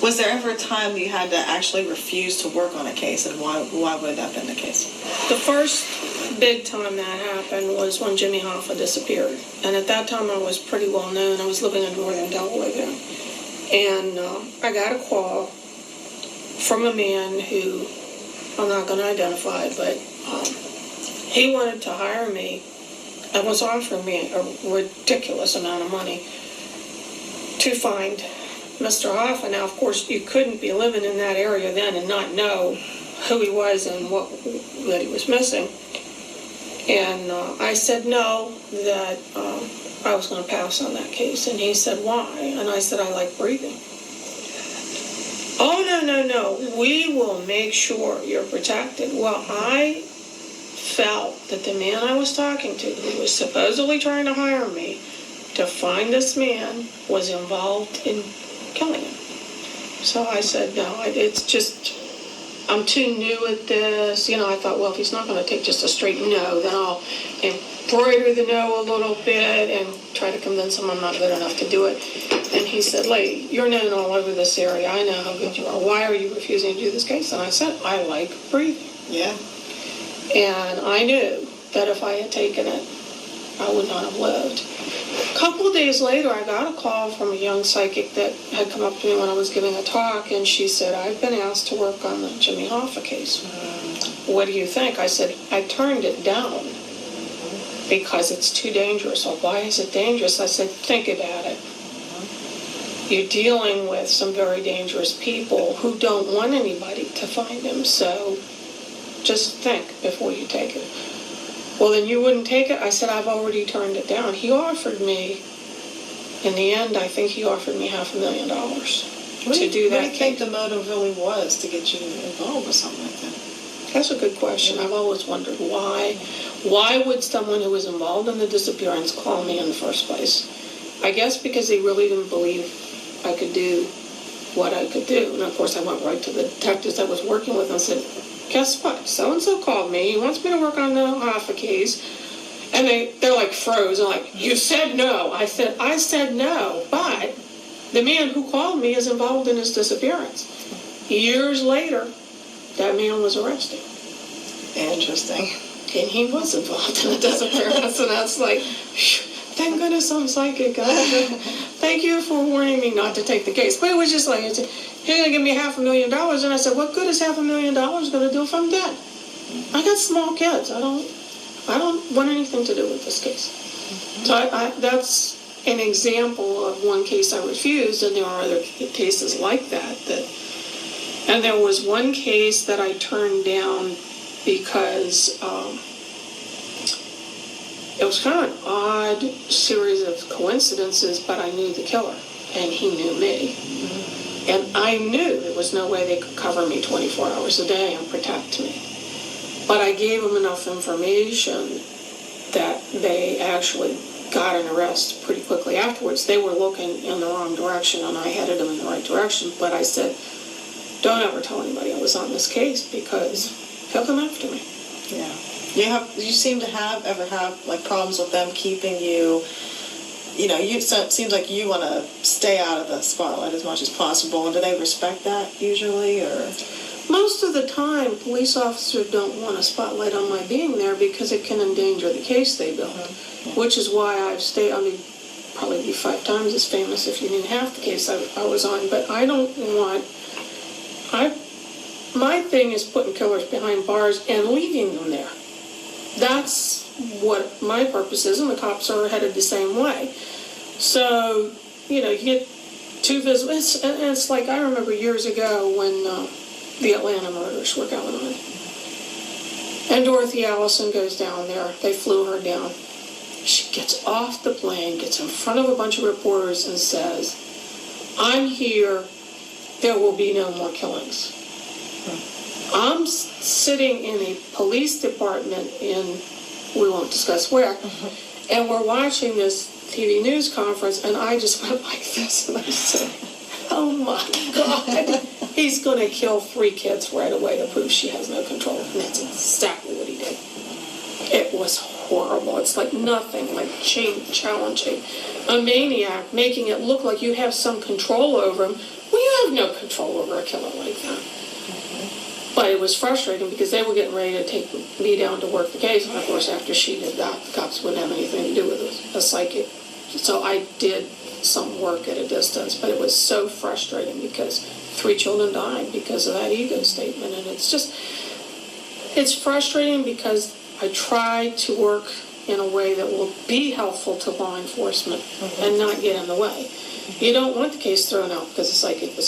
Was there ever a time you had to actually refuse to work on a case, and why would that have been the case? The first big time that happened was when Jimmy Hoffa disappeared. And at that time, I was pretty well known. I was living in northern Delaware then. And I got a call from a man who I'm not going to identify, but he wanted to hire me and was offering me a ridiculous amount of money to find Mr. Hoffa. Now, of course, you couldn't be living in that area then and not know who he was and what that he was missing. And I said no, that I was going to pass on that case. And he said, why? And I said, I like breathing. Oh, no, we will make sure you're protected. Well, I felt that the man I was talking to, who was supposedly trying to hire me to find this man, was involved in killing him. So I said, no, it's just, I'm too new at this. I thought, well, if he's not going to take just a straight no, then I'll embroider the no a little bit and try to convince him I'm not good enough to do it. And he said, lady, you're known all over this area. I know how good you are. Why are you refusing to do this case? And I said, I like breathing. Yeah. And I knew that if I had taken it, I would not have lived. A couple of days later, I got a call from a young psychic that had come up to me when I was giving a talk, and she said, I've been asked to work on the Jimmy Hoffa case. What do you think? I said, I turned it down because it's too dangerous. Well, why is it dangerous? I said, think about it. You're dealing with some very dangerous people who don't want anybody to find him, so just think before you take it. Well, then you wouldn't take it? I said, I've already turned it down. He offered me, in the end, I think he offered me $500,000 to do that. What do you think the motive really was to get you involved with something like that? That's a good question. I've always wondered why. Why would someone who was involved in the disappearance call me in the first place? I guess because they really didn't believe I could do what I could do. And of course, I went right to the detectives I was working with and said, guess what? So-and-so called me. He wants me to work on the Hoffa case. And they're like froze. They're like, you said no. I said no. But the man who called me is involved in his disappearance. Years later, that man was arrested. Interesting. And he was involved in the disappearance. And that's like, thank goodness I'm psychic. Thank you for warning me not to take the case. But it was just like, you're going to give me $500,000. And I said, what good is $500,000 going to do if I'm dead? I got small kids. I don't want anything to do with this case. So that's an example of one case I refused, and there are other cases like that. And there was one case that I turned down because it was kind of an odd series of coincidences, but I knew the killer, and he knew me. And I knew there was no way they could cover me 24 hours a day and protect me. But I gave them enough information that they actually got an arrest pretty quickly afterwards. They were looking in the wrong direction, and I headed them in the right direction. But I said, don't ever tell anybody I was on this case, because he'll come after me. Yeah. You seem to ever have like problems with them keeping you. It seems like you want to stay out of the spotlight as much as possible. And do they respect that usually, or? Most of the time, police officers don't want a spotlight on my being there because it can endanger the case they built. Which is why I've stayed. I mean, probably be 5 times as famous if you knew half the case I was on. But I don't want. My thing is putting killers behind bars and leaving them there. That's what my purpose is, and the cops are headed the same way. So, you get 2 visits. It's like I remember years ago when the Atlanta murders were going on. And Dorothy Allison goes down there. They flew her down. She gets off the plane, gets in front of a bunch of reporters and says, I'm here. There will be no more killings. I'm sitting in a police department in, we won't discuss where, and we're watching this TV news conference, and I just went like this, and I said, oh my God, he's going to kill 3 kids right away to prove she has no control. And that's exactly what he did. It was horrible. It's like nothing, like challenging. A maniac making it look like you have some control over him. Well, you have no control over a killer like that. But it was frustrating because they were getting ready to take me down to work the case. And of course, after she did that, the cops wouldn't have anything to do with a psychic. So I did some work at a distance, but it was so frustrating because 3 children died because of that ego statement. And it's frustrating because I try to work in a way that will be helpful to law enforcement and not get in the way. You don't want the case thrown out because the psychic was